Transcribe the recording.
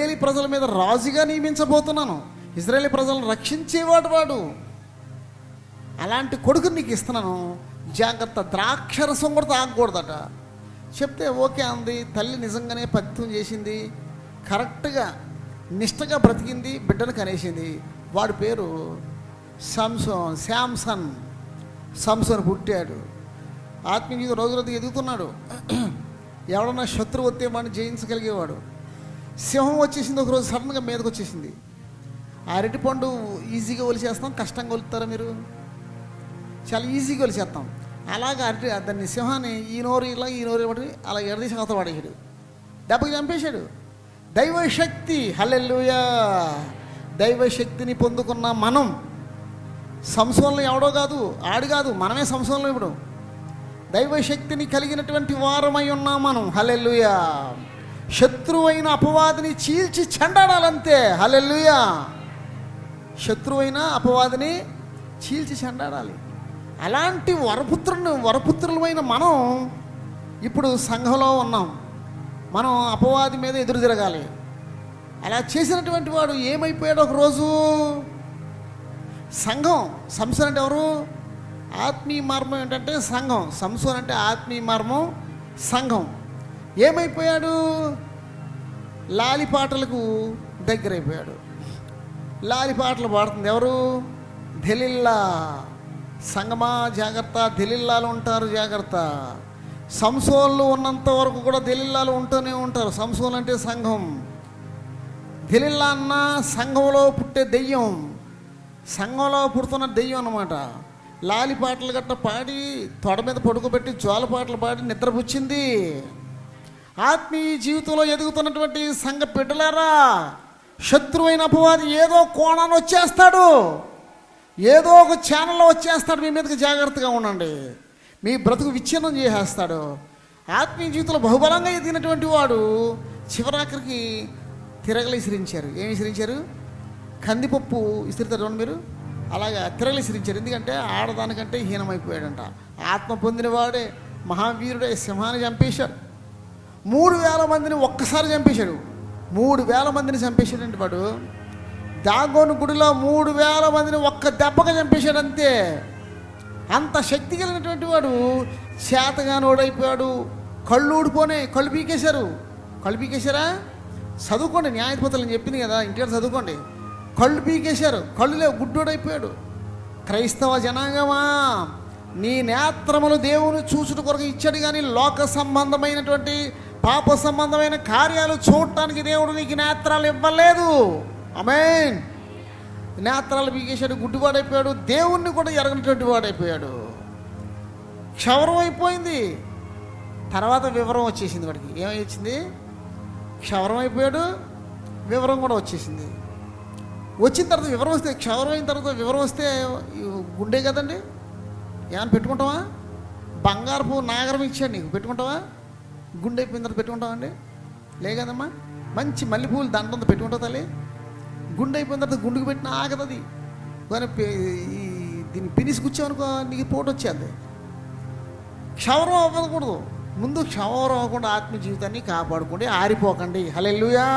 ఇశ్రాయేలీ ప్రజల మీద రాజుగా నియమించబోతున్నాను, ఇశ్రాయేలీ ప్రజలను రక్షించేవాడు వాడు, అలాంటి కొడుకుని నీకు ఇస్తున్నాను, జాగ్రత్త, ద్రాక్షరసం కూడా తాగకూడదట. చెప్తే ఓకే అంది. తల్లి నిజంగానే పత్యం చేసింది, కరెక్ట్గా నిష్టగా బ్రతికింది, బిడ్డను కనేసింది. వాడి పేరు శాంసన్ పుట్టాడు. ఆత్మీయ రోజు ఎదుగుతున్నాడు. ఎవడన్నా శత్రువు వస్తే వాడిని జయించగలిగేవాడు. సింహం వచ్చేసింది ఒకరోజు, సడన్గా మీదకి వచ్చేసింది. ఆ అరటిపండు ఈజీగా ఒలిచేస్తాం, కష్టంగా ఒలుతారా మీరు? చాలా ఈజీగా ఒలిచేస్తాం. అలాగా దాన్ని సింహాన్ని ఈ నోరు ఇలా ఈ నోరు ఇవ్వడం అలా ఎడదీసి అవతల పడేసాడు, దెబ్బకి చంపేశాడు. దైవశక్తి, హల్లెలూయా! దైవశక్తిని పొందుకున్న మనం, సంసోన్లో ఎవడో కాదు, ఆడు కాదు, మనమే సంసోన్లో. ఇప్పుడు దైవశక్తిని కలిగినటువంటి వారమై ఉన్నాం మనం, హల్లెలూయా! శత్రువైన అపవాదిని చీల్చి చెండాడాలంతే, హల్లెలూయా! శత్రువైన అపవాదిని చీల్చి చెండాడాలి. అలాంటి వరపుత్రులమైన మనం ఇప్పుడు సంఘంలో ఉన్నాం. మనం అపవాది మీద ఎదురు తిరగాలి. అలా చేసినటువంటి వాడు ఏమైపోయాడు ఒకరోజు? సంఘం. సంసోన్ అంటే ఎవరు? ఆత్మీయ మర్మం ఏంటంటే సంఘం. సంసోన్ అంటే ఆత్మీయ మర్మం, సంఘం. ఏమైపోయాడు? లాలిపాటలకు దగ్గరైపోయాడు. లాలిపాటలు పాడుతుంది ఎవరు? దెలీలా. సంగమా జాగ్రత్త, దెలీలాలు ఉంటారు, జాగ్రత్త. సంసోన్లు ఉన్నంత వరకు కూడా దెలీలాలు ఉంటూనే ఉంటారు. సంసోన్ అంటే సంఘం. దెలీలా అన్న సంఘంలో పుట్టే దెయ్యం, సంఘంలో పుడుతున్న దెయ్యం అన్నమాట. లాలిపాటలు గట్ట పాడి, తొడ మీద పడుకోబెట్టి జోలపాటలు పాడి నిద్రపుచ్చింది. ఆత్మీయ జీవితంలో ఎదుగుతున్నటువంటి సంఘ బిడ్డలారా, శత్రువైన అపవాది ఏదో కోణాన్ని వచ్చేస్తాడు, ఏదో ఒక ఛానల్లో వచ్చేస్తాడు. మీ మీదకి జాగ్రత్తగా ఉండండి. మీ బ్రతుకు విచ్ఛిన్నం చేసేస్తాడు. ఆత్మీయ జీవితంలో బహుబలంగా ఎదిగినటువంటి వాడు చివరాఖరికి తిరగలి విసిరించారు. ఏమి విసిరించారు? కందిపప్పు విసిరితారు మీరు, అలాగా తిరగలి విసిరించారు. ఎందుకంటే ఆడదానికంటే హీనమైపోయాడంట. ఆత్మ పొందిన వాడే మహావీరుడే సింహాన్ని చంపేశాడు. 3,000 మందిని ఒక్కసారి చంపేశాడు. 3,000 మందిని చంపేశాడండి వాడు. దాగోను గుడిలో 3,000 మందిని ఒక్క దెబ్బగా చంపేశాడు అంతే. అంత శక్తి కలిగినటువంటి వాడు చేతగానోడైపోయాడు. కళ్ళు ఊడిపోనే, కళ్ళు పీకేశారు. కళ్ళు పీకేశారా? చదువుకోండి, న్యాయధిపతులని చెప్పింది కదా, ఇంటికి చదువుకోండి. కళ్ళు పీకేశారు, కళ్ళు లేవు, గుడ్డోడైపోయాడు. క్రైస్తవ జనాంగమా, నీ నేత్రములు దేవుని చూచుట కొరకు ఇచ్చాడు, కానీ లోక సంబంధమైనటువంటి పాప సంబంధమైన కార్యాలు చూడటానికి దేవుడు నీకు నేత్రాలు ఇవ్వలేదు. ఆమేన్. నేత్రాలు పీకేశాడు, గుడ్డివాడైపోయాడు, దేవుణ్ణి కూడా ఎరగనటువంటి వాడైపోయాడు. క్షవరం అయిపోయింది. తర్వాత వివరం వచ్చేసింది వాడికి. ఏమై వచ్చింది? క్షవరం అయిపోయాడు, వివరం కూడా వచ్చేసింది. వచ్చిన తర్వాత వివరం వస్తే, క్షవరం అయిన తర్వాత వివరం వస్తే గుండె కదండి, ఏమైనా పెట్టుకుంటావా? బంగారపు నాగరం ఇచ్చాడు నీకు, పెట్టుకుంటావా? గుండె అయిపోయిన తర్వాత పెట్టుకుంటావా అండి? లే కదమ్మా. మంచి మల్లెపూలు దండంతో పెట్టుకుంటావు తల్లి. గుండె అయిపోయిన తర్వాత గుండుకు పెట్టిన ఆగదది. కానీ దీన్ని పినిసి కూర్చోవనుకో, నీకు పోటు వచ్చేది. క్షవరం అవ్వకూడదు. ముందు క్షవరం అవ్వకుండా ఆత్మీయ జీవితాన్ని కాపాడుకోండి, ఆరిపోకండి. హల్లెలూయా.